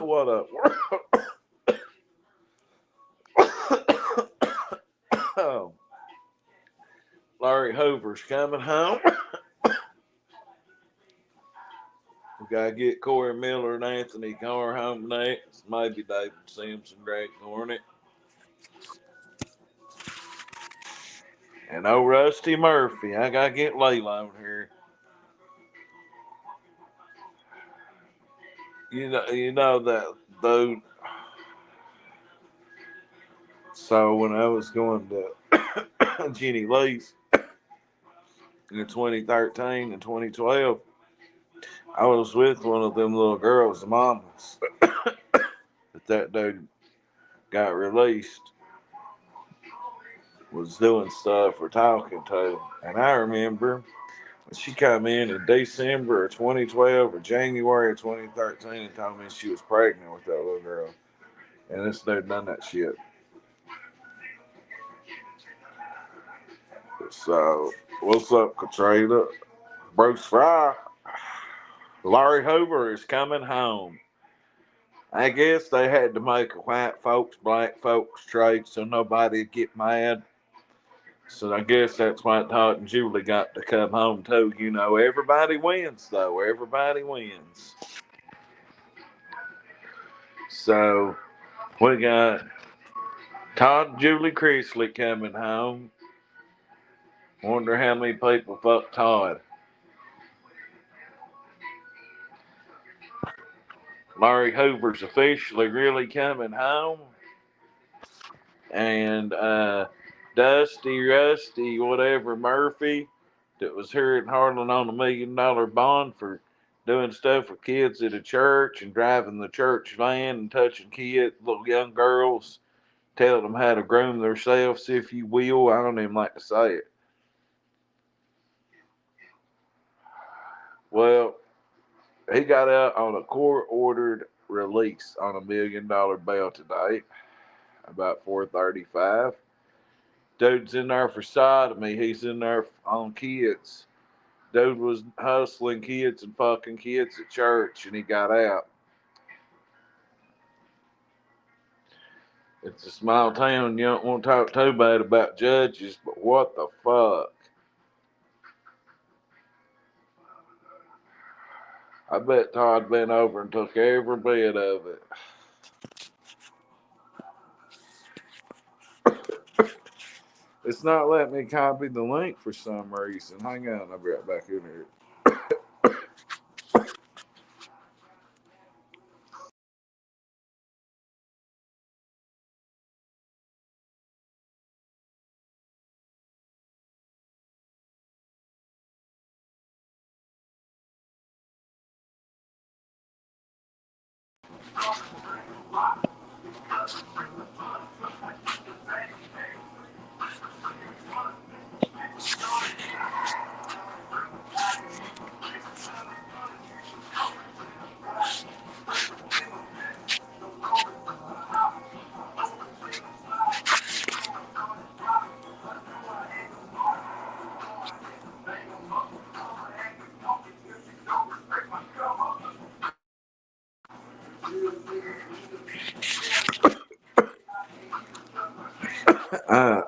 what up? Oh, Larry Hoover's coming home. We gotta get Corey Miller and Anthony Carr home next. Maybe David Simpson, Greg Hornet. And old Rusty Murphy. I gotta get Layla over here. You know that dude. So when I was going to Jenny Lee's in 2013 and 2012, I was with one of them little girls' mamas. That dude got released, was doing stuff or talking to. And I remember she come in December of 2012 or January of 2013 and told me she was pregnant with that little girl. And this dude done that shit. So, what's up, Katrina? Bruce Fry. Larry Hoover is coming home. I guess they had to make a white folks, black folks trade so nobody'd get mad. So I guess that's why Todd and Julie got to come home too. You know, everybody wins though. Everybody wins. So we got Todd and Julie Chrisley coming home. Wonder how many people fuck Todd. Larry Hoover's officially really coming home. And Dusty, Rusty, whatever Murphy that was here in Harlan on $1 million bond for doing stuff with kids at a church and driving the church van and touching kids, little young girls, telling them how to groom themselves, if you will. I don't even like to say it. Well, he got out on a court-ordered release on $1 million bail today, about 4:35. Dude's in there for sodomy. He's in there on kids. Dude was hustling kids and fucking kids at church, and he got out. It's a small town. You don't want to talk too bad about judges, but what the fuck? I bet Todd been over and took every bit of it. It's not letting me copy the link for some reason. Hang on, I'll be right back in here. Uh,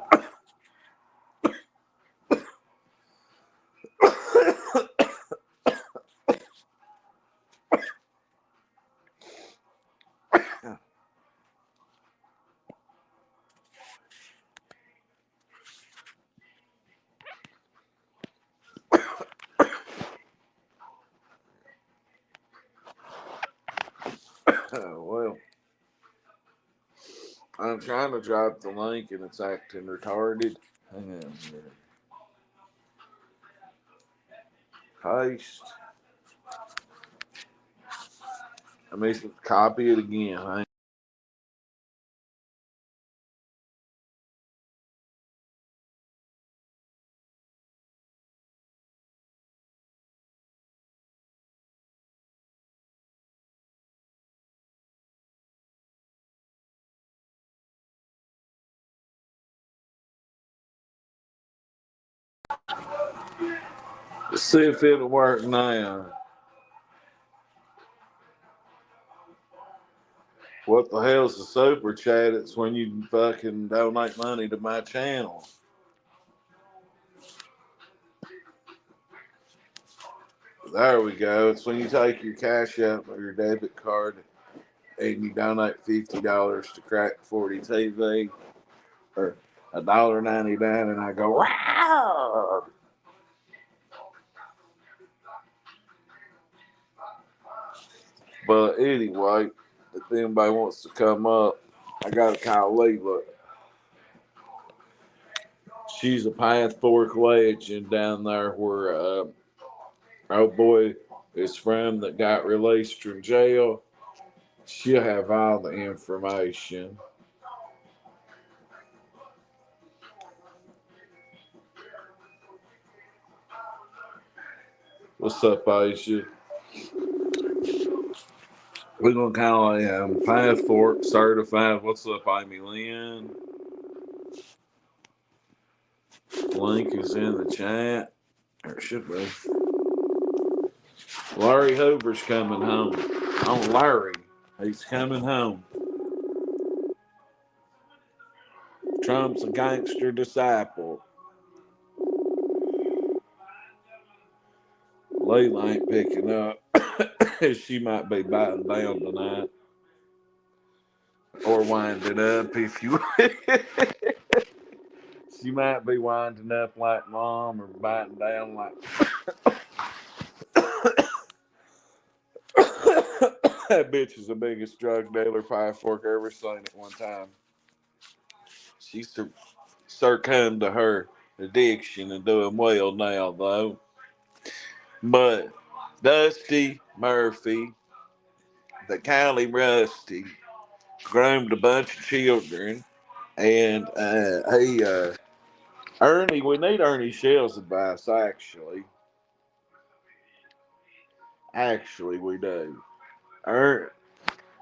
well, I'm trying to drop the link and it's acting retarded. Hang on here. Paste. Let me copy it again. Let's see if it'll work now. What the hell's a super chat? It's when you fucking donate money to my channel. There we go. It's when you take your cash out or your debit card and you donate $50 to Crack 40 TV or $1.99, and I go, wow. But anyway, if anybody wants to come up, I got to call Leela. She's a Path Fork legend down there where old boy is from that got released from jail. She'll have all the information. What's up, Aisha? We're gonna call a Path Fork certified. What's up, Amy Lynn? Link is in the chat. Or it should be. Larry Hoover's coming home. Oh, Larry, he's coming home. Trump's a gangster disciple. Layla ain't picking up. She might be biting down tonight. Or winding up, if you will. She might be winding up like mom or biting down like. That bitch is the biggest drug dealer Pie Fork ever seen at one time. She succumbed to her addiction and doing well now, though. But Dusty Murphy, the Cali Rusty, groomed a bunch of children, and Ernie, we need Ernie Shell's advice, actually. Actually, we do. I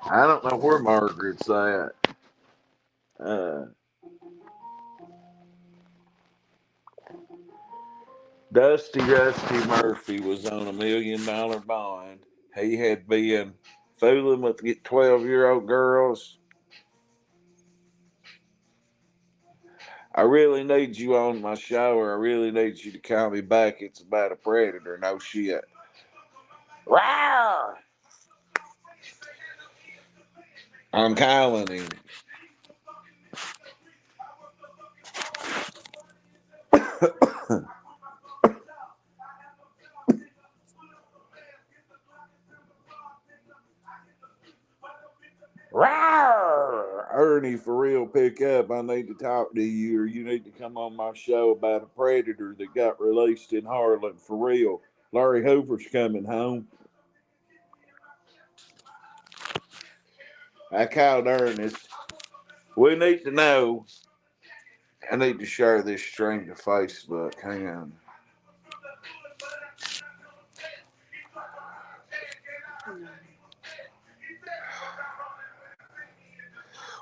don't know where Margaret's at. Uh, Dusty Rusty Murphy was on $1 million bond. He had been fooling with 12-year-old girls. I really need you on my show, or I really need you to call me back. It's about a predator. No shit. Wow. I'm calling him. Rawr! Ernie, for real, pick up. I need to talk to you, or you need to come on my show about a predator that got released in Harlan. For real. Larry Hoover's coming home. I called Ernest. We need to know. I need to share this stream to Facebook. Hang on.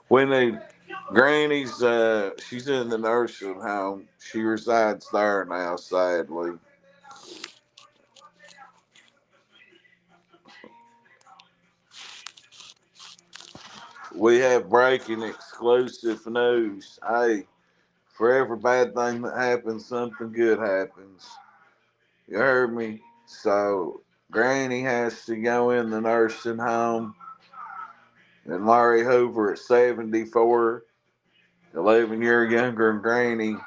We need Granny's. She's in the nursing home. She resides there now, sadly. We have breaking exclusive news. Hey, for every bad thing that happens, something good happens. You heard me? So, Granny has to go in the nursing home, and Larry Hoover at 74, 11 years younger than Granny,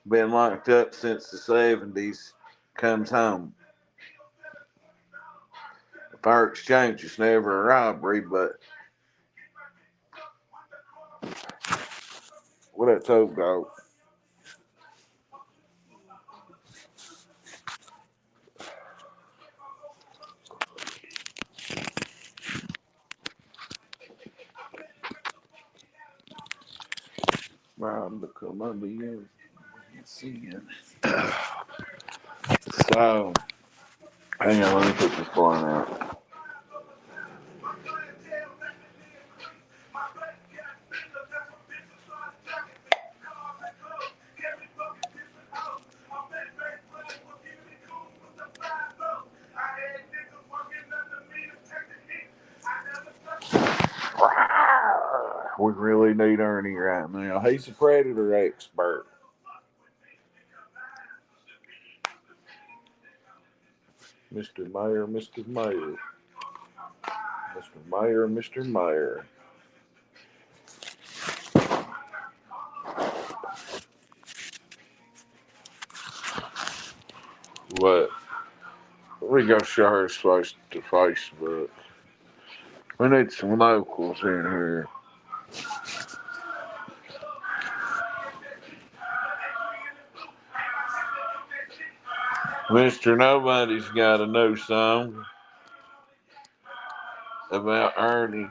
been locked up since the 70s, comes home. The fair exchange is never a robbery, but what that told go? Rob the Colombian. Seeing. So, hang on, let me put this point out. We really need Ernie right now. He's a predator expert. Mr. Mayor, Mr. Mayor, Mr. Mayor, Mr. Mayor. What? We go share her face to Facebook. We need some locals in here. Mr. Nobody's got a new song about Ernie.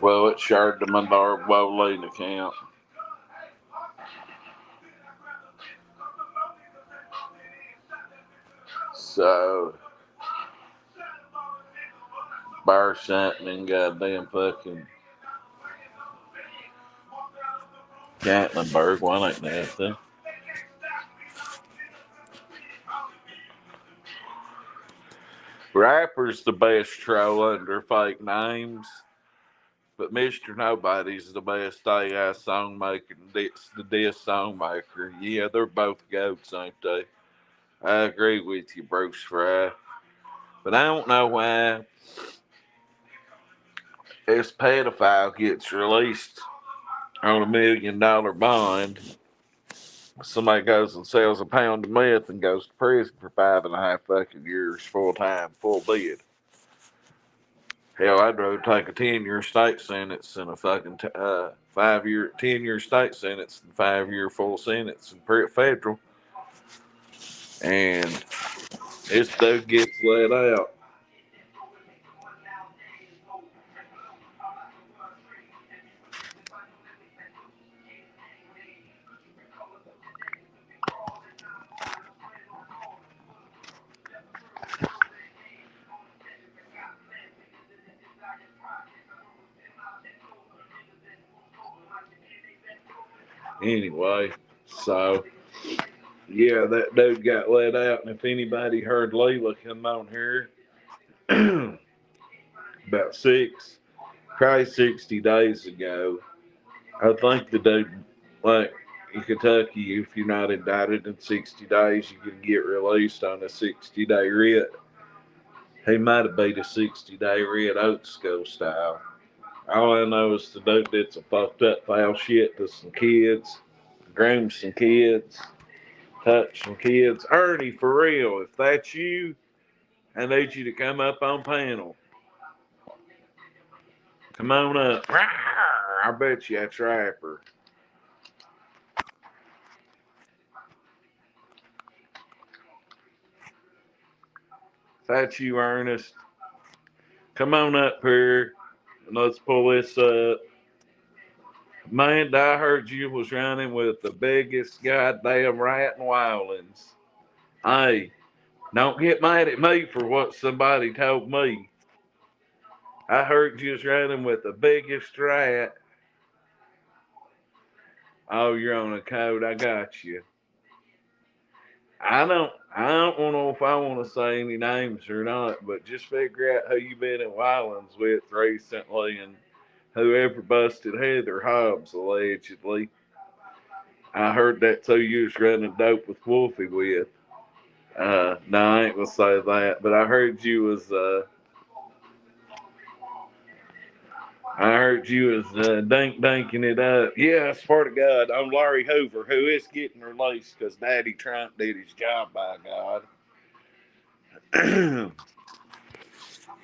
Well, it shared to my Dark Bowling account. So, bar something in goddamn fucking Gatlinburg. One ain't nothing. Rapper's the best troll under fake names, but Mr. Nobody's the best AI song maker. The diss song maker. Yeah, they're both goats, ain't they? I agree with you, Bruce Fry. But I don't know why this pedophile gets released on $1 million bond. Somebody goes and sells a pound of meth and goes to prison for 5.5 fucking years, full time, full bid. Hell, I'd rather take a 10-year state sentence and a fucking 5-year, 10-year state sentence and 5-year full sentence in federal. And this dude gets let out. Anyway, so yeah, that dude got let out. And if anybody heard Leela come on here about probably 60 days ago, I think the dude, like in Kentucky, if you're not indicted in 60 days, you can get released on a 60-day writ. He might have beat a 60-day writ old school style. All I know is the dude did some fucked up foul shit to some kids, groomed some kids, touched some kids. Ernie, for real, if that's you, I need you to come up on panel. Come on up. I bet you that's Rapper. If that's you, Ernest, come on up here and let's pull this up. Man, I heard you was running with the biggest goddamn rat in Wildlands. Hey, don't get mad at me for what somebody told me. I heard you was running with the biggest rat. Oh, you're on a code. I got you. I don't know if I want to say any names or not, but just figure out who you been in Wildlands with recently and whoever busted Heather Hobbs allegedly. I heard that's who you was running dope with Wolfie with. No, I ain't gonna say that, but I heard you was dinking it up. Yeah, I swear to God, on Larry Hoover, who is getting released because Daddy Trump did his job, by God.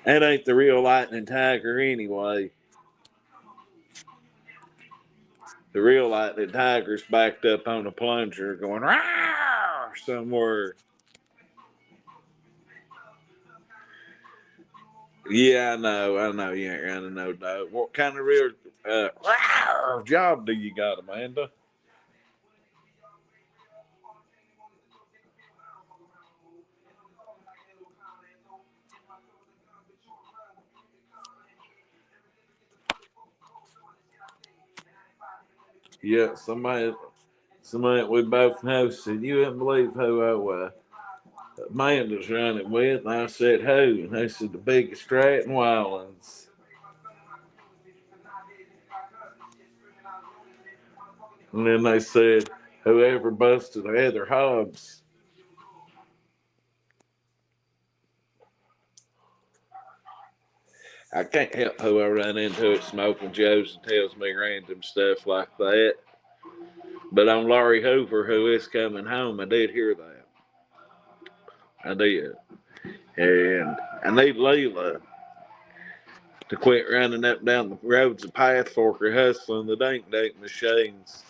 That ain't the real lightning tiger anyway. The real lightning tiger's backed up on a plunger going Rawr! Somewhere. Yeah, I know you ain't running no dope. What kind of real job do you got, Amanda? Yeah, somebody we both know said, you wouldn't believe who Amanda's running with. And I said, who? And they said, the biggest rat in Wildlands. And then they said, whoever busted Heather Hobbs. I can't help who I run into at Smoking Joe's and tells me random stuff like that. But on Laurie Hoover, who is coming home, I did hear that. I did. And I need Leela to quit running up down the roads of Path Forker hustling the dink dink machines.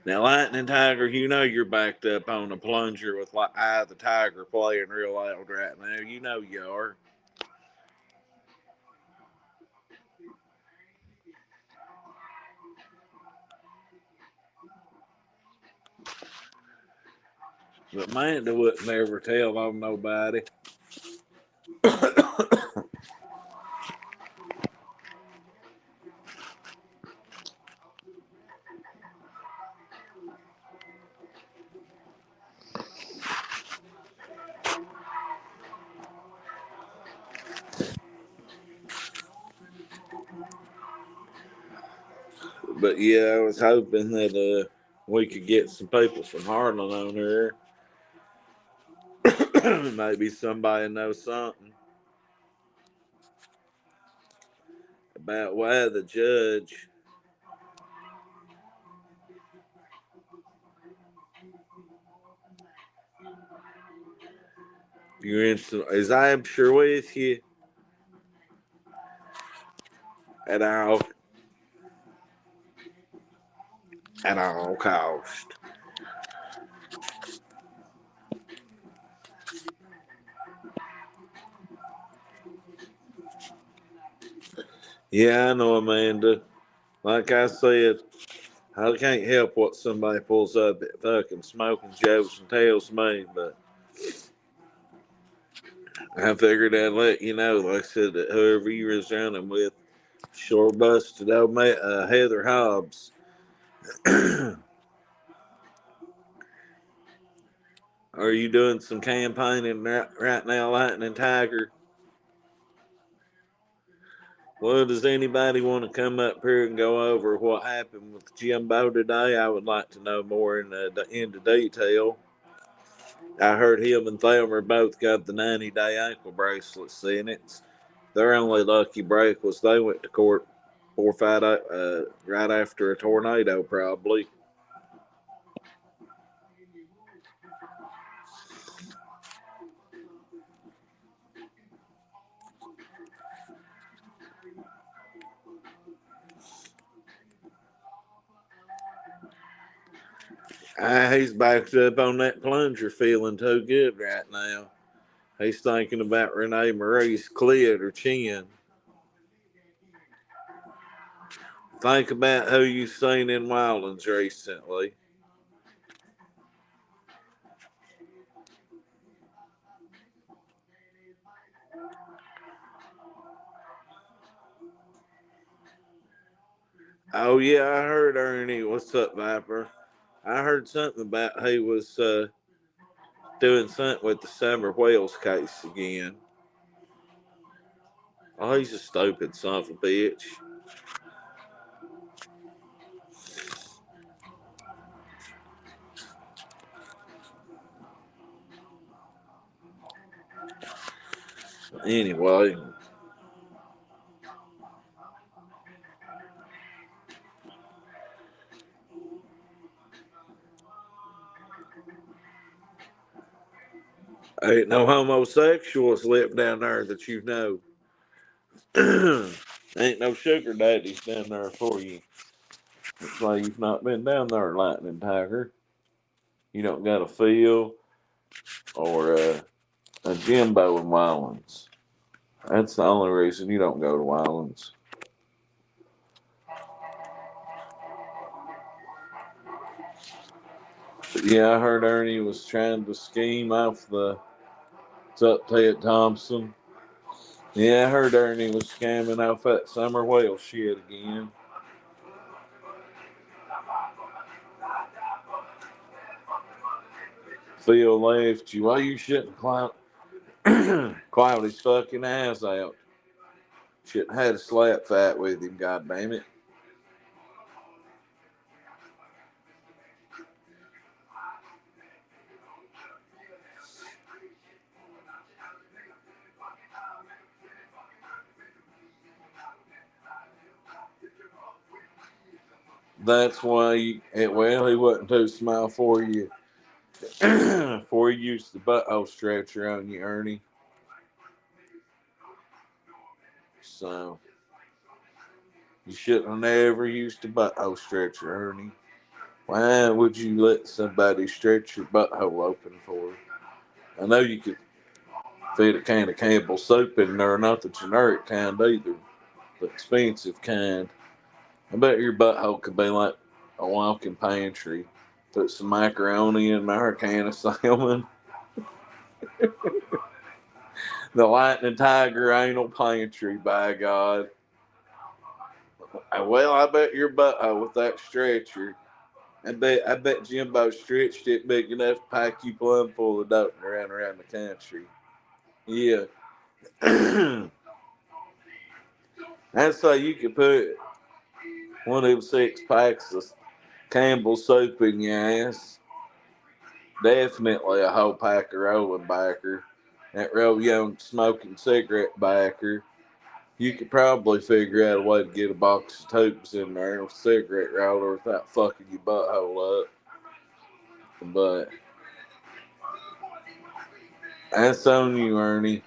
Now, Lightning Tiger, you know you're backed up on a plunger with Eye the Tiger playing real loud right now. You know you are. But Amanda wouldn't ever tell on nobody. But yeah, I was hoping that we could get some people from Harlan on here. Maybe somebody knows something about why the judge. You're instant. Is I'm sure with you at all at all cost. Yeah, I know, Amanda. Like I said, I can't help what somebody pulls up at fucking Smoking Joe's and tells me, but I figured I'd let you know. Like I said, that whoever you was running with sure busted old Heather Hobbs. Are you doing some campaigning right now, Lightning Tiger? Well, does anybody want to come up here and go over what happened with Jimbo today? I would like to know more into detail. I heard him and Thelma both got the 90-day ankle bracelets in it. Their only lucky break was they went to court 4 or 5 right after a tornado, probably. He's backed up on that plunger, feeling too good right now. He's thinking about Renee Marie's clit or chin. Think about who you've seen in Wildlands recently. Oh yeah, I heard Ernie. What's up, Viper? I heard something about he was doing something with the Summer Wells case again. Oh, he's a stupid son of a bitch. Anyway, ain't no homosexuals live down there that you know. Ain't no sugar daddies down there for you. Looks like you've not been down there, Lightning Tiger. You don't got a feel or a Jimbo in Wildlands. That's the only reason you don't go to Wildlands. But yeah, I heard Ernie was trying to scheme off the Ted Thompson. Yeah, I heard Ernie was scamming off that summer whale shit again. Phil left you. Why you shouldn't cloud his fucking ass out. Shouldn't have had a slap fight with him, god damn it. That's why well, he wasn't too small for you. Before you used the butthole stretcher on you, Ernie. So you shouldn't have never used a butthole stretcher, Ernie. Why would you let somebody stretch your butthole open for? I know you could fit a can of Campbell's soup in there, not the generic kind either, the expensive kind. I bet your butthole could be like a walking pantry. Put some macaroni in there, a can of salmon, the lightning tiger anal pantry, by God. Well, I bet your butthole with that stretcher. I bet Jimbo stretched it big enough to pack you plumb full of dope and around the country. Yeah. I'd say you could put one of them 6 packs of Campbell's soup in your ass. Definitely a whole pack of rolling backer. That real young smoking cigarette backer. You could probably figure out a way to get a box of tubes in there with a cigarette roller without fucking your butthole up. But that's on you, Ernie.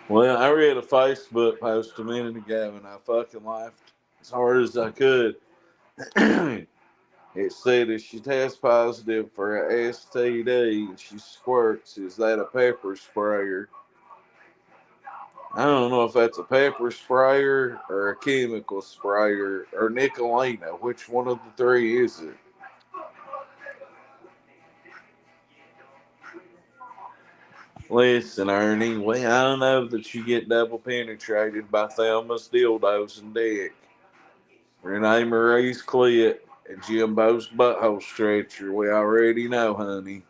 Well, I read a Facebook post a minute ago and I fucking laughed as hard as I could. It said if she tests positive for a STD and she squirts, is that a pepper sprayer? I don't know if that's a pepper sprayer or a chemical sprayer or Nicolina. Which one of the three is it? Listen, Ernie, we I know that you get double penetrated by Thelma's dildos and dick. Renee Marie's clit and Jimbo's butthole stretcher. We already know, honey.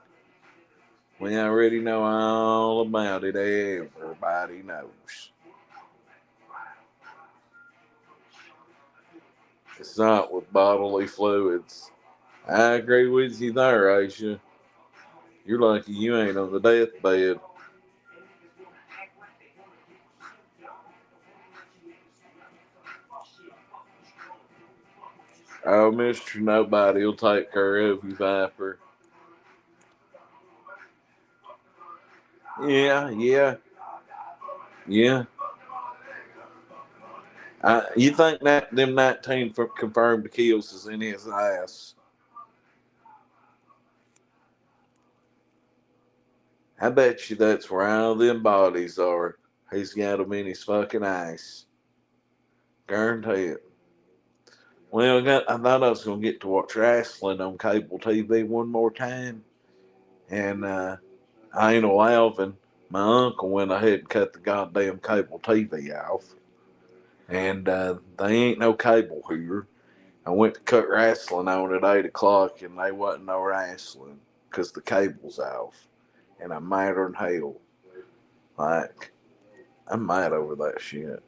We already know all about it. Everybody knows. It's not with bodily fluids. I agree with you there, Aisha. You're lucky you ain't on the deathbed. Oh, Mr. Nobody will take care of you, Viper. Yeah. Yeah. You think that them 19 confirmed kills is in his ass? I bet you that's where all them bodies are. He's got them in his fucking ass. Guarantee it. Well, I thought I was going to get to watch wrestling on cable TV one more time. And I ain't Alvin, my uncle, went ahead and cut the goddamn cable TV off. And they ain't no cable here. I went to cut wrestling on at 8 o'clock and they wasn't no wrestling because the cable's off. And I'm madder than hell. Like, I'm mad over that shit.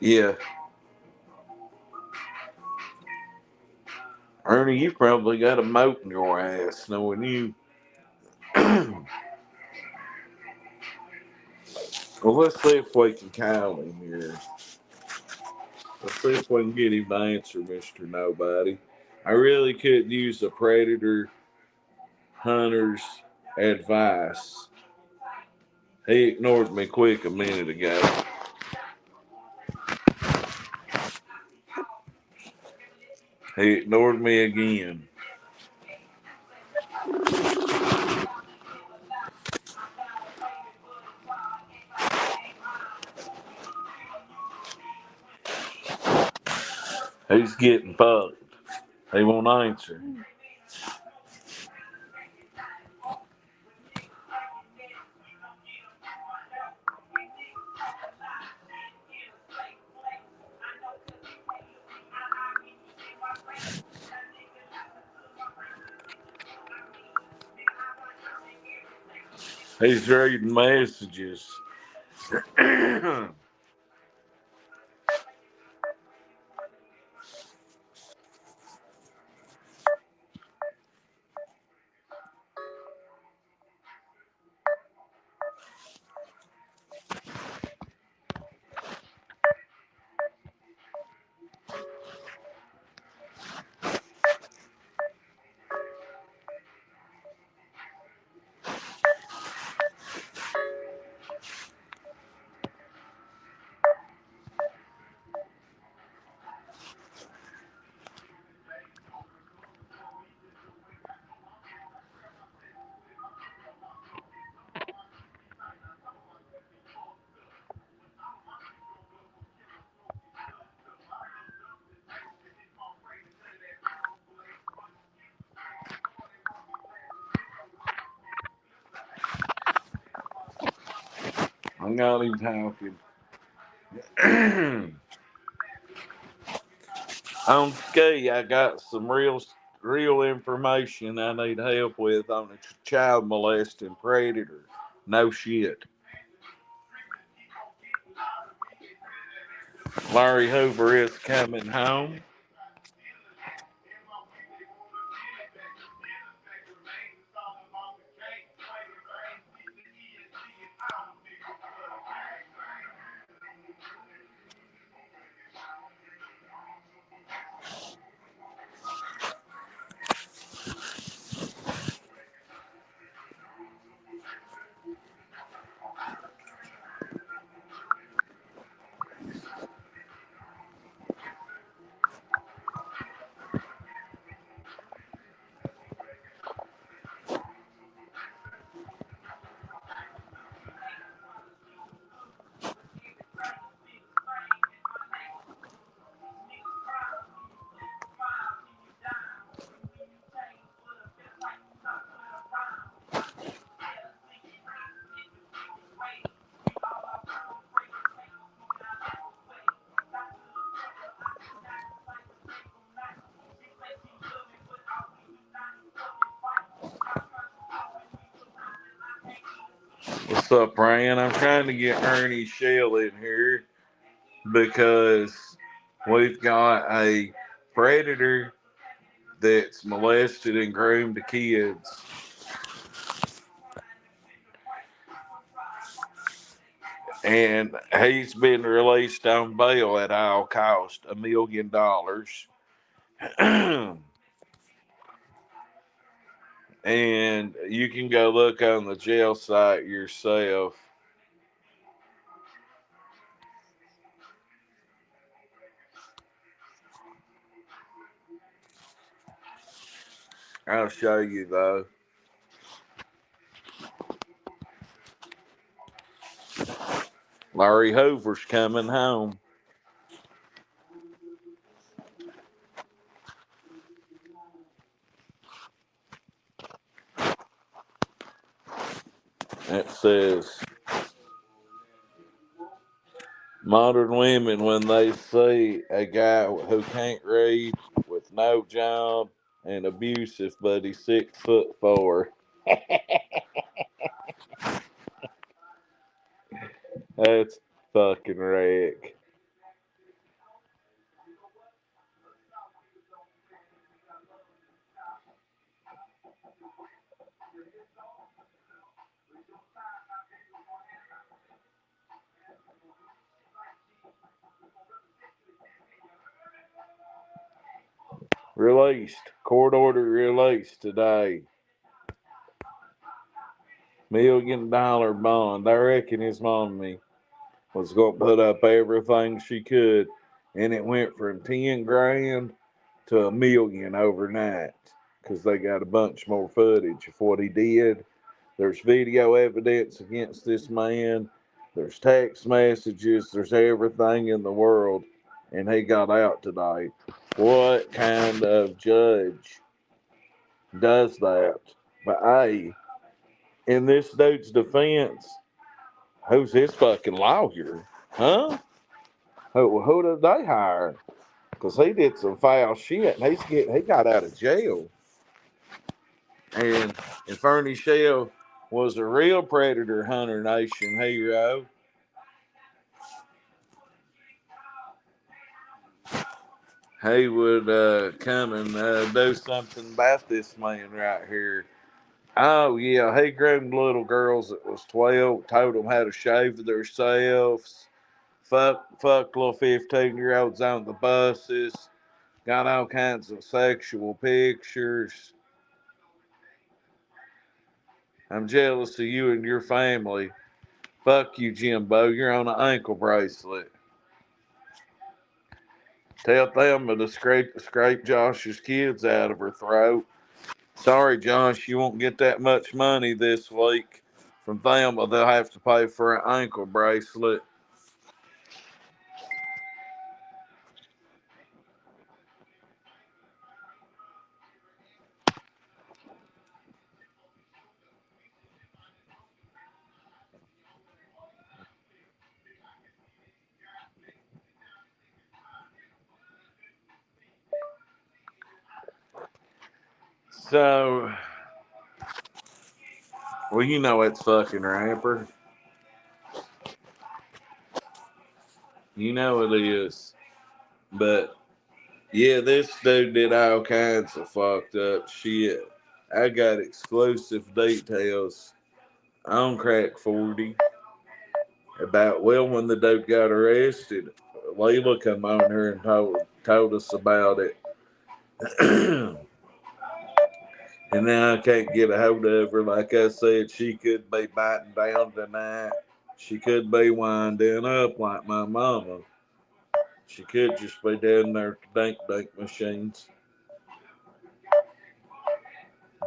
Yeah, Ernie, you probably got a moat in your ass knowing you. Well, let's see if we can call him here. Let's see if we can get him to answer, Mr. Nobody. I really could use a predator hunter's advice. He ignored me quick a minute ago. He ignored me again. He's getting fucked. He won't answer. He's reading messages. I'm not even talking. On ski, I got some real information I need help with on a child molesting predator. No shit. Larry Hoover is coming home. What's up, Ryan? I'm trying to get Ernie Shell in here because we've got a predator that's molested and groomed kids. And he's been released on bail at all cost, $1 million. And you can go look on the jail site yourself. I'll show you though. Larry Hoover's coming home. It says modern women, when they see a guy who can't read with no job and abusive, but he's 6'4". That's fucking wreck. Released. Court order released today. $1 million bond. I reckon his mommy was going to put up everything she could, and it went from 10 grand to $1 million overnight because they got a bunch more footage of what he did. There's video evidence against this man. There's text messages. There's everything in the world. and he got out today. What kind of judge does that? But hey, in this dude's defense, who's his fucking lawyer? Huh? Who did they hire? Because he did some foul shit and he got out of jail. And if Ernie Shell was a real predator hunter nation hero, he would come and do something about this man right here. Oh, yeah, he groomed little girls that was 12, told them how to shave themselves, fuck little 15-year-olds on the buses, got all kinds of sexual pictures. I'm jealous of you and your family. Fuck you, Jimbo. You're on an ankle bracelet. Tell Thelma to scrape Josh's kids out of her throat. Sorry, Josh, you won't get that much money this week from Thelma. They'll have to pay for an ankle bracelet. So, well, you know it's fucking rapper. You know it is. But, yeah, this dude did all kinds of fucked up shit. I got exclusive details on Crack 40 about, well, when the dude got arrested. Layla come on here and told us about it. And now I can't get a hold of her. Like I said, she could be biting down tonight. She could be winding up like my mama. She could just be down there to dink machines.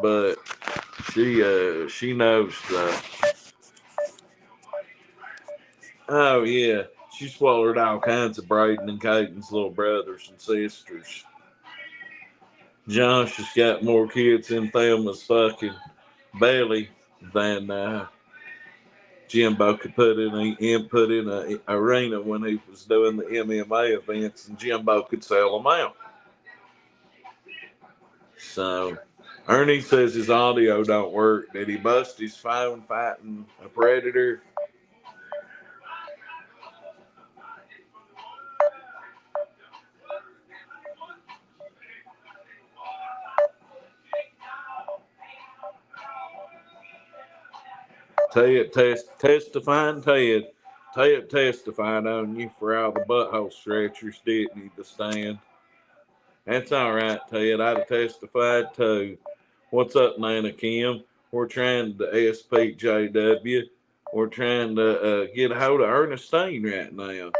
But she knows that. Oh yeah. She swallowed all kinds of Braden and Caden's little brothers and sisters. Josh has got more kids in Thelma's fucking belly than Jimbo could put in a arena when he was doing the MMA events, and Jimbo could sell them out. So Ernie says his audio don't work. Did he bust his phone fighting a predator? Testifying Ted. Ted testified on you for all the butthole stretchers, didn't he, to stand? That's all right, Ted. I'd have testified too. What's up, Nana Kim? We're trying to SPJW. We're trying to get a hold of Ernestine right now.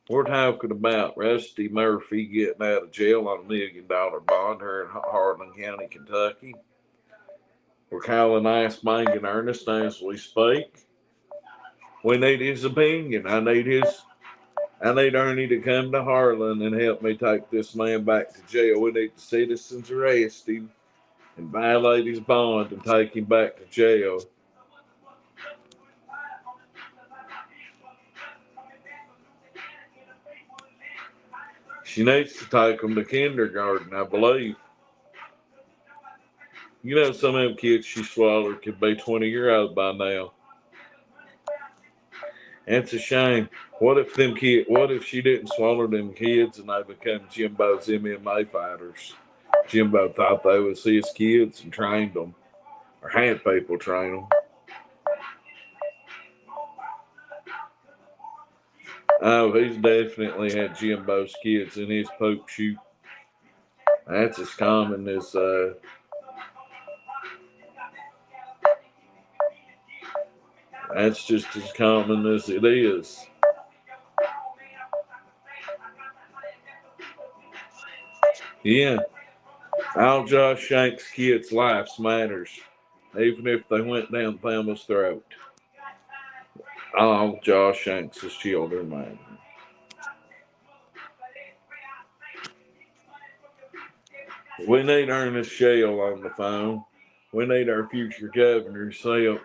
We're talking about Rusty Murphy getting out of jail on $1 million bond here in Harlan County, Kentucky. We're calling Ice Bang Ernest as we speak. We need his opinion. I need Ernie to come to Harlan and help me take this man back to jail. We need the citizens arrest him and violate his bond and take him back to jail. She needs to take him to kindergarten, I believe. You know, some of them kids she swallowed could be 20-year-old by now. That's a shame. What if she didn't swallow them kids and they become Jimbo's MMA fighters? Jimbo thought they was his kids and trained them, or had people train them. Oh, he's definitely had Jimbo's kids in his poop chute. That's as common as that's just as common as it is. Yeah, all Josh Shanks' kids' lives matters, even if they went down Thelma's throat. All Josh Shanks' children matter. We need Ernest Shell on the phone. We need our future governor. Say,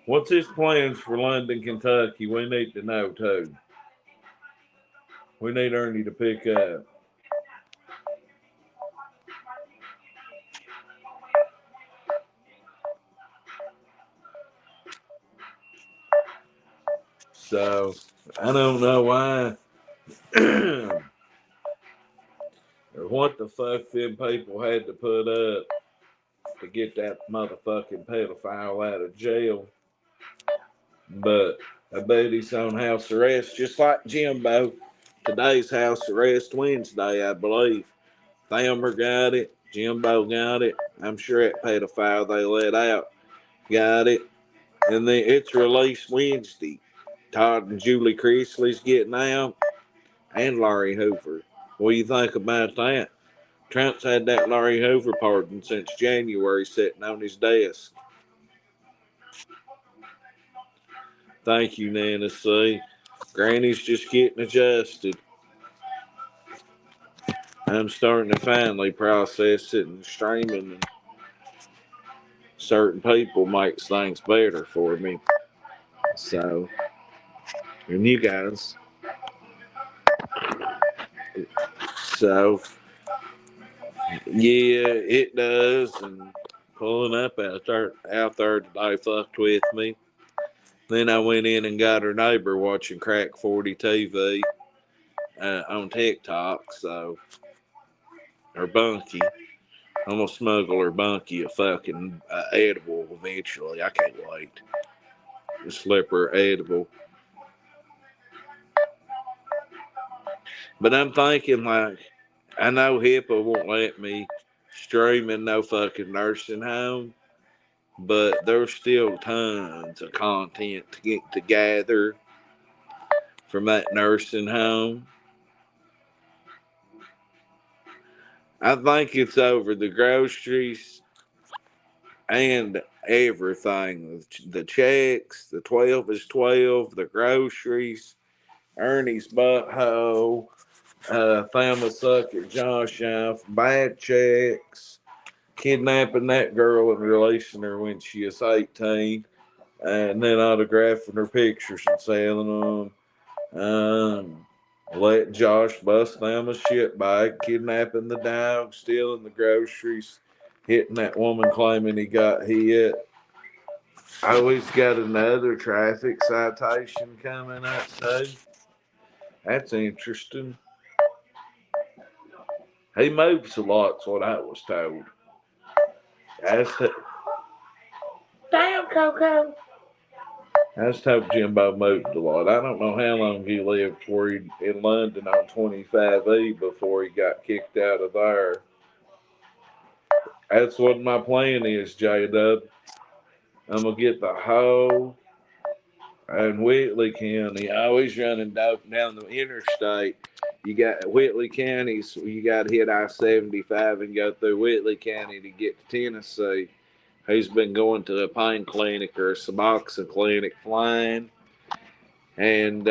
what's his plans for London, Kentucky? We need to know too. We need Ernie to pick up. So I don't know why or what the fuck them people had to put up to get that motherfucking pedophile out of jail. But I bet he's on house arrest, just like Jimbo. Today's house arrest Wednesday, I believe. Thelmer got it. Jimbo got it. I'm sure that pedophile they let out got it. And then it's released Wednesday. Todd and Julie Chrisley's getting out. And Larry Hoover. What do you think about that? Trump's had that Larry Hoover pardon since January sitting on his desk. Thank you, Nana C. Granny's just getting adjusted. I'm starting to finally process it, and streaming and certain people makes things better for me. So, and you guys. So, yeah, it does. And pulling up out there today fucked with me. Then I went in and got her neighbor watching Crack 40 TV on TikTok. So, her bunkie. I'm gonna smuggle her bunkie a fucking edible eventually. I can't wait. A slipper edible. But I'm thinking like, I know HIPAA won't let me stream in no fucking nursing home, but there's still tons of content to get together from that nursing home. I think it's over the groceries and everything. The checks, the 12 is 12, the groceries, Ernie's butthole, Thelma sucking Josh off, bad checks, kidnapping that girl and releasing her when she is 18, and then autographing her pictures and selling them. Letting Josh bust Thelma's shit bag, kidnapping the dog, stealing the groceries, hitting that woman claiming he got hit. I always got another traffic citation coming up too. That's interesting. He moves a lot's what I was told. That's the, damn Coco. I was told Jimbo moved a lot. I don't know how long he lived in London on 25E before he got kicked out of there. That's what my plan is, J-Dub. I'm going to get the whole in Whitley County, always running down the interstate. You got Whitley County, so you got to hit I-75 and go through Whitley County to get to Tennessee. He's been going to a pain clinic or a Suboxone clinic flying. And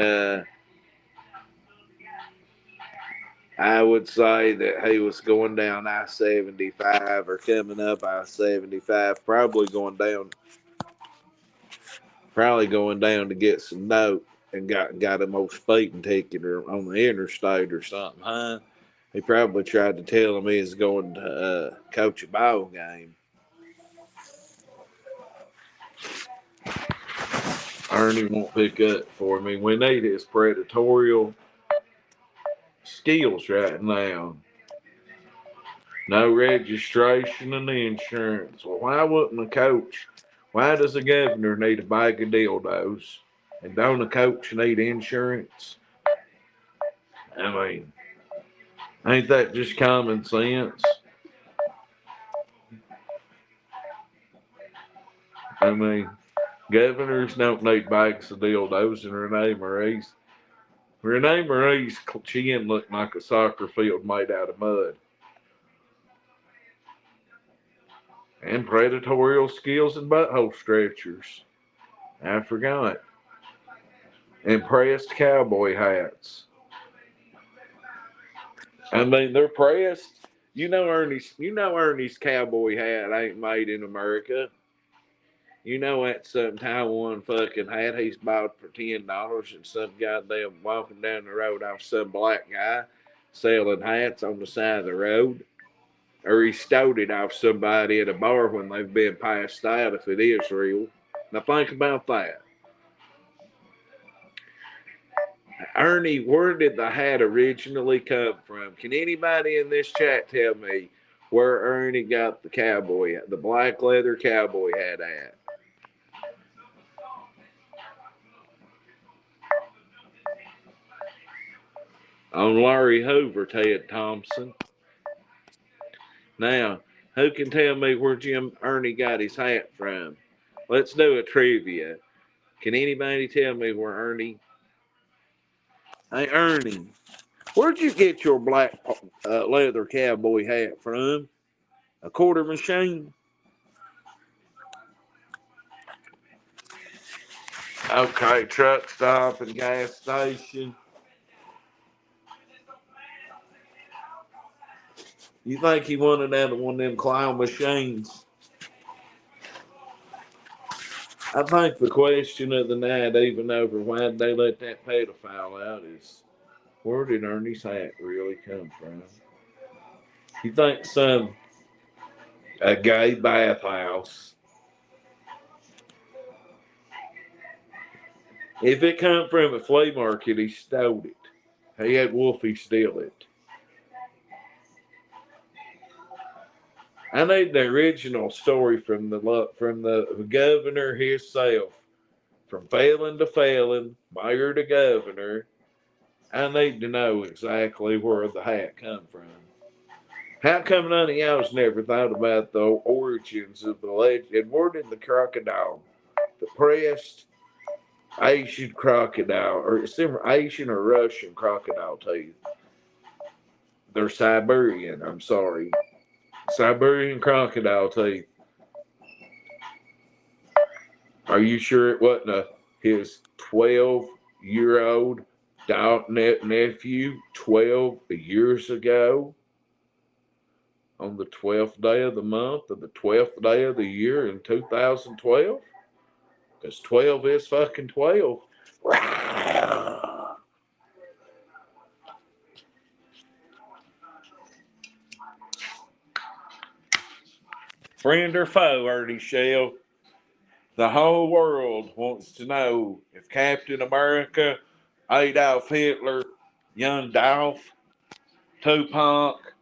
I would say that he was going down I-75 or coming up I-75, probably going down to get some dope and got him a speeding ticket or on the interstate or something, huh? He probably tried to tell him he was going to coach a ball game. Ernie won't pick up for me. We need his predatorial skills right now. No registration and insurance. Well, why wouldn't a coach? Why does a governor need a bag of dildos? And don't a coach need insurance? I mean, ain't that just common sense? I mean, governors don't need bags of dildos, and Renee Marie's chin looked like a soccer field made out of mud. And predatorial skills and butthole stretchers. I forgot. And pressed cowboy hats. I mean, they're pressed You know Ernie's cowboy hat ain't made in America. You know that some Taiwan fucking hat he's bought for $10 and some goddamn walking down the road off some black guy selling hats on the side of the road. Or he stole it off somebody at a bar when they've been passed out if it is real. Now think about that. Ernie, where did the hat originally come from? Can anybody in this chat tell me where Ernie got the black leather cowboy hat at? On Larry Hoover, Ted Thompson. Now, who can tell me where Jim Ernie got his hat from? Let's do a trivia. Can anybody tell me where Ernie? Hey, Ernie, where'd you get your black leather cowboy hat from? A quarter machine? Okay, truck stop and gas station. You think he wanted out of one of them claw machines? I think the question of the night, even over why they let that pedophile out, is where did Ernie's hat really come from? You think a gay bathhouse? If it come from a flea market, he stole it. He had Wolfie steal it. I need the original story from the governor himself, from felon to felon, mayor to governor. I need to know exactly where the hat come from. How come none of y'all's never thought about the origins of the legend? Where did the crocodile, the pressed Asian crocodile, or it's different Asian or Russian crocodile teeth? They're Siberian, I'm sorry. Siberian crocodile teeth. Are you sure it wasn't his 12-year-old nephew 12 years ago on the 12th day of the month of the 12th day of the year in 2012? Because 12 is fucking 12. Friend or foe, Ernie Shell? The whole world wants to know if Captain America, Adolf Hitler, young Dolph, Tupac,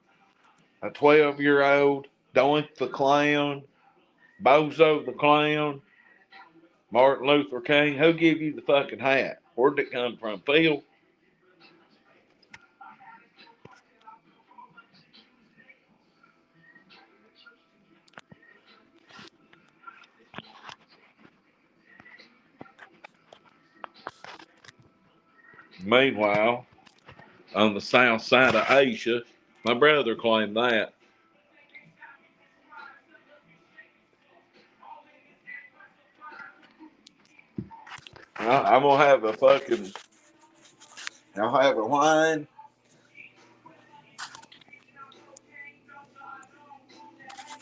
a 12-year-old, Doink the Clown, Bozo the Clown, Martin Luther King. Who gave you the fucking hat? Where'd it come from, Phil? Meanwhile, on the south side of Asia, my brother claimed that. I'm gonna have a fucking. I'll have a wine.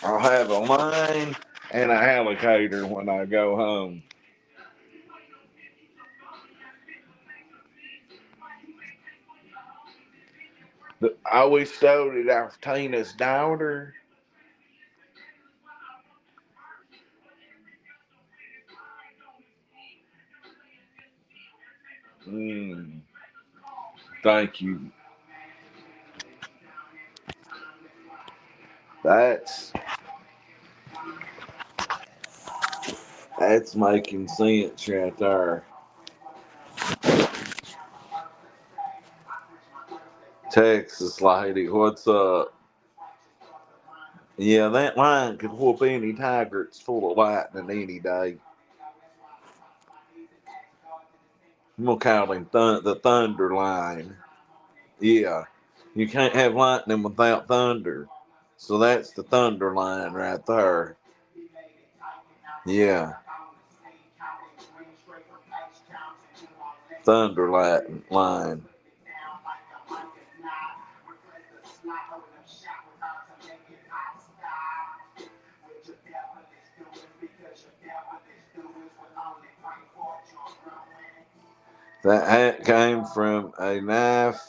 I'll have a line and a alligator when I go home. I always stole it off Tina's daughter. Mm, thank you. That's that's making sense right there. Texas lady, what's up? Yeah, that line could whoop any tiger. It's full of lightning any day. I'm gonna call him the Thunder Line. Yeah, you can't have lightning without thunder. So that's the Thunder Line right there. Yeah, Thunder Line. That hat came from a knife.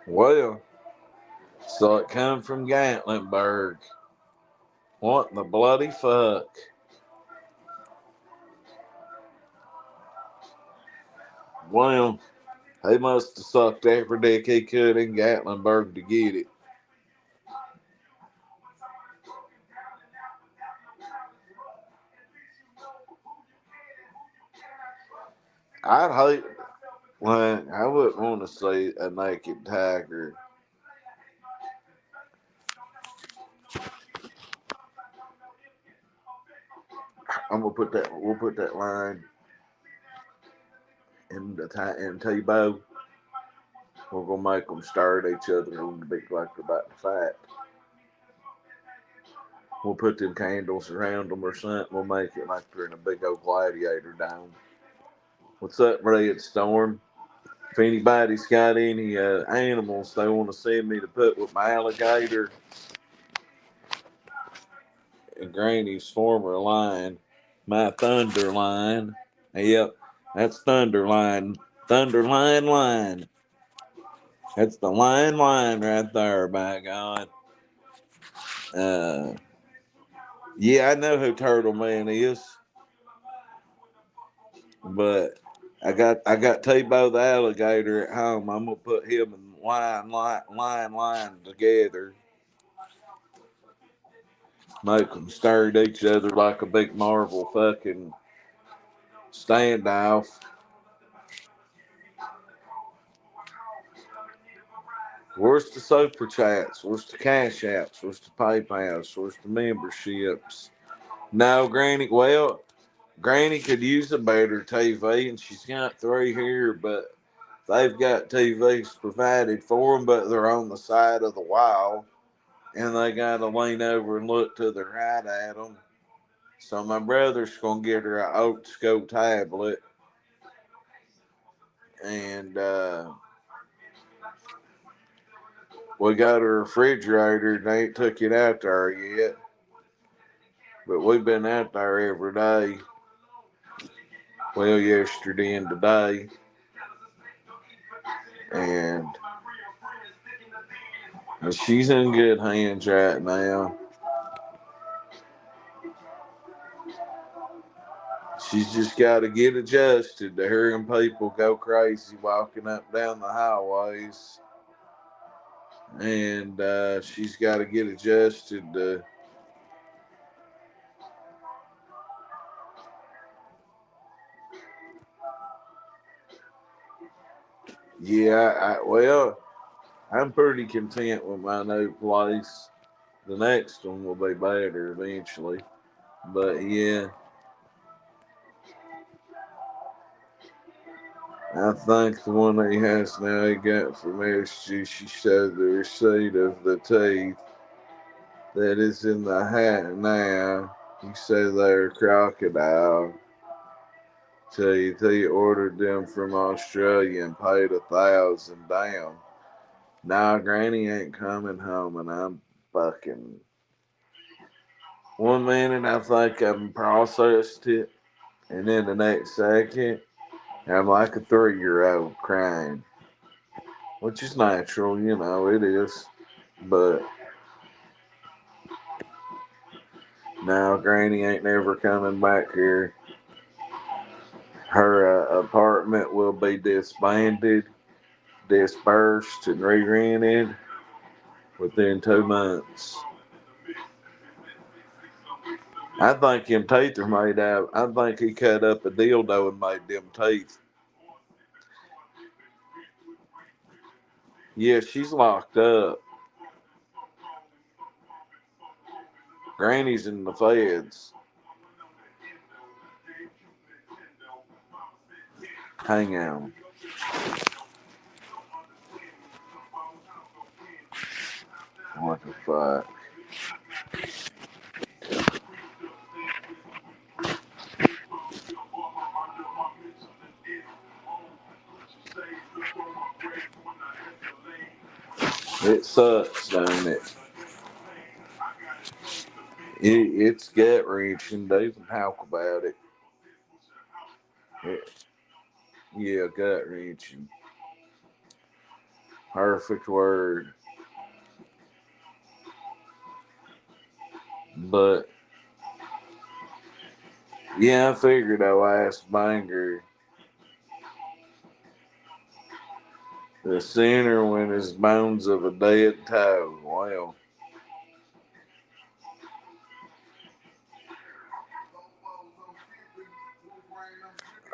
Well, so it come from Gatlinburg. What the bloody fuck? Well, he must have sucked every dick he could in Gatlinburg to get it. I'd hate, like, I wouldn't want to see a naked tiger. We'll put that line in in Tebow. We're gonna make them stare at each other and be like they're about to fight. We'll put them candles around them or something. We'll make it like they're in a big old gladiator dome. What's up, Red Storm? If anybody's got any animals they want to send me to put with my alligator and Granny's former line, my thunder line. Yep, that's thunder line. Thunder line. That's the line right there, by God. Uh, yeah, I know who Turtle Man is, but I got Tebow the alligator at home. I'm gonna put him and line together, make them stare at each other like a big Marvel fucking standoff. Where's the super chats? Where's the cash apps? Where's the PayPals? Where's the memberships? No, Granny. Well, Granny could use a better TV, and she's got three here, but they've got TVs provided for them, but they're on the side of the wall, and they got to lean over and look to the right at them. So my brother's gonna get her an old school tablet, and we got a refrigerator. And they ain't took it out there yet, but we've been out there every day. Well, yesterday and today, and she's in good hands right now. She's just got to get adjusted to hearing people go crazy walking up down the highways. And she's got to get adjusted to. Yeah, well, I'm pretty content with my new place. The next one will be better eventually. But yeah, I think the one that he has now he got from SG, she showed the receipt of the teeth that is in the hat now. He said they're crocodile teeth. He ordered them from Australia and paid 1,000 down. Nah, Granny ain't coming home, and I'm fucking. One minute I think I've processed it, and then the next second I'm like a 3-year old crying, which is natural, it is. But now Granny ain't never coming back here. Her apartment will be disbanded, dispersed, and re-rented within 2 months. I think them teeth are made out. I think he cut up a dildo and made them teeth. Yeah, she's locked up. Granny's in the feds. Hang on. What the fuck? It sucks, don't it? It's gut wrenching. They can talk about it. it. Yeah, gut wrenching. Perfect word. But yeah, I figured our last banger, the sinner when his bones of a dead toe. Well,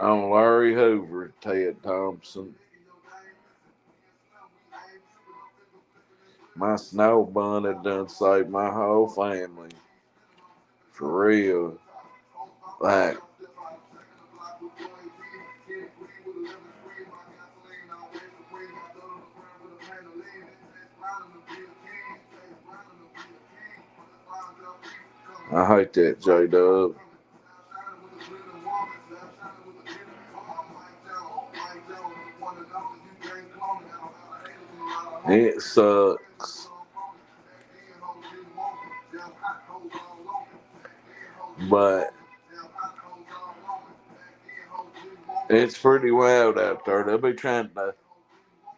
on Larry Hoover, Ted Thompson. My snow bunny done saved my whole family. For real. Like, I hate that J Dub. It sucks. But it's pretty wild out there. They'll be trying to.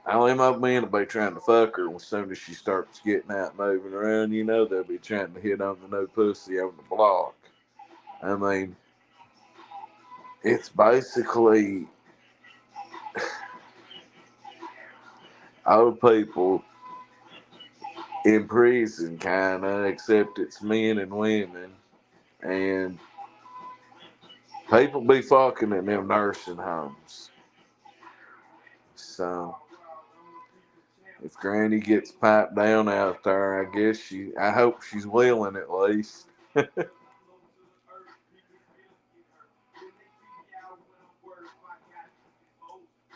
Alamo men will be trying to fuck her as soon as she starts getting out moving around. You know, they'll be trying to hit on the no pussy on the block. I mean, it's basically old people in prison, kind of, except it's men and women. And people be fucking in them nursing homes. So if Granny gets piped down out there, I hope she's willing at least.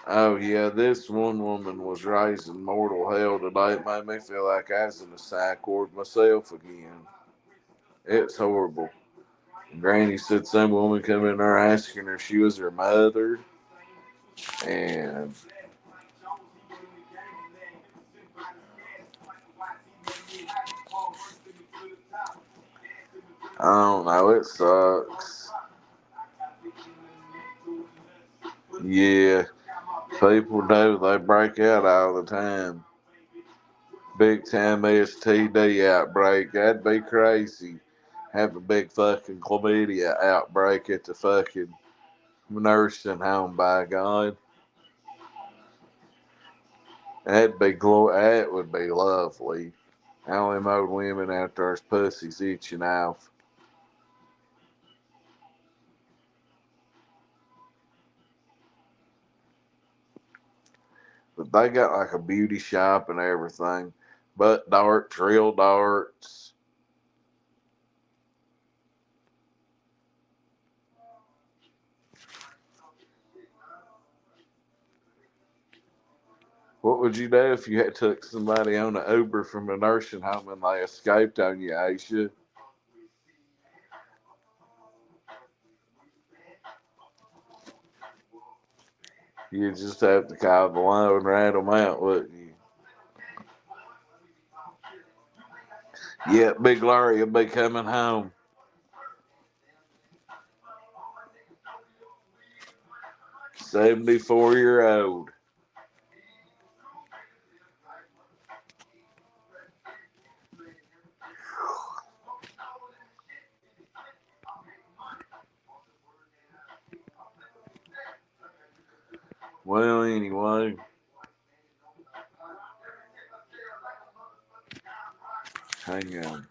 Oh yeah, this one woman was raising mortal hell today. It made me feel like I was in a psych ward myself again. It's horrible. Granny said some woman come in there asking her if she was her mother, and I don't know, it sucks. Yeah, people do. They break out all the time. Big time STD outbreak. That'd be crazy. Have a big fucking chlamydia outbreak at the fucking nursing home, by God. That would be lovely. All them old women out there's pussies itching off. But they got like a beauty shop and everything. Butt darts, real darts. What would you do if you had took somebody on an Uber from a nursing home and they escaped on you, Aisha? You just have to call the line and rat them out, wouldn't you? Yeah, Big Larry will be coming home. 74-year-old. Well, anyway, hang on.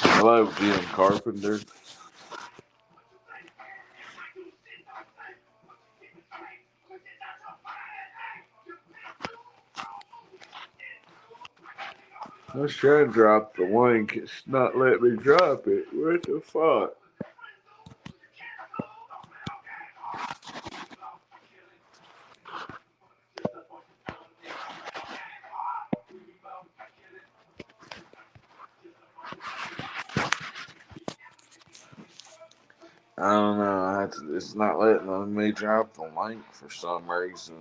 Hello, Jim Carpenter. I was trying to drop the link. It's not letting me drop it. What the fuck? I don't know. It's not letting me drop the link for some reason.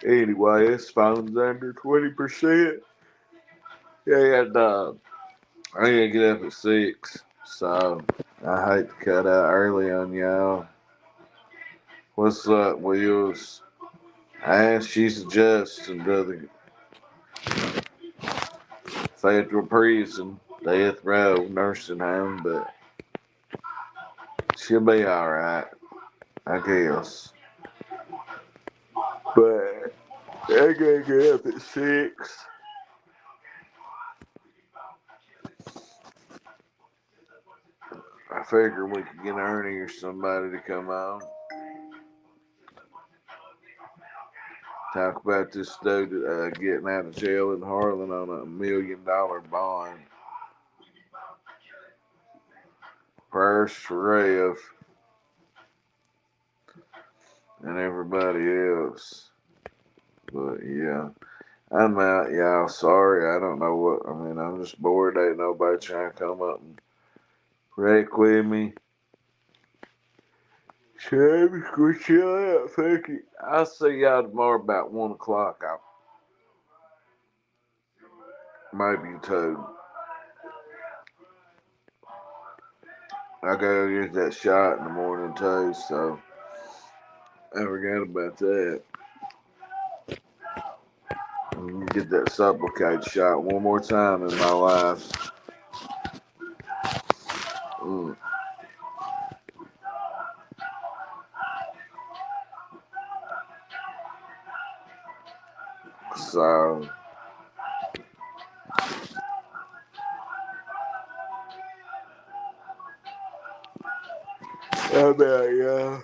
Anyway, this phone's under 20%. Yeah, and I gotta get up at 6. So I hate to cut out early on y'all. What's up, Wheels? She's adjusting to the federal prison, death row, nursing home, but she'll be alright, I guess. But I gotta get up at 6. I figure we could get Ernie or somebody to come on. Talk about this dude getting out of jail in Harlan on a $1 million bond. Prayers for Rev and everybody else. But yeah, I'm out, y'all. Sorry, I don't know what. I mean, I'm just bored. Ain't nobody trying to come up and wreck with me. So I'm just gonna chill out. Thank you. I'll see y'all tomorrow about 1 o'clock. Maybe 2. I gotta get that shot in the morning too, so I forgot about that. I'm gonna get that supplicate shot one more time in my life. Mm. So, how about y'all?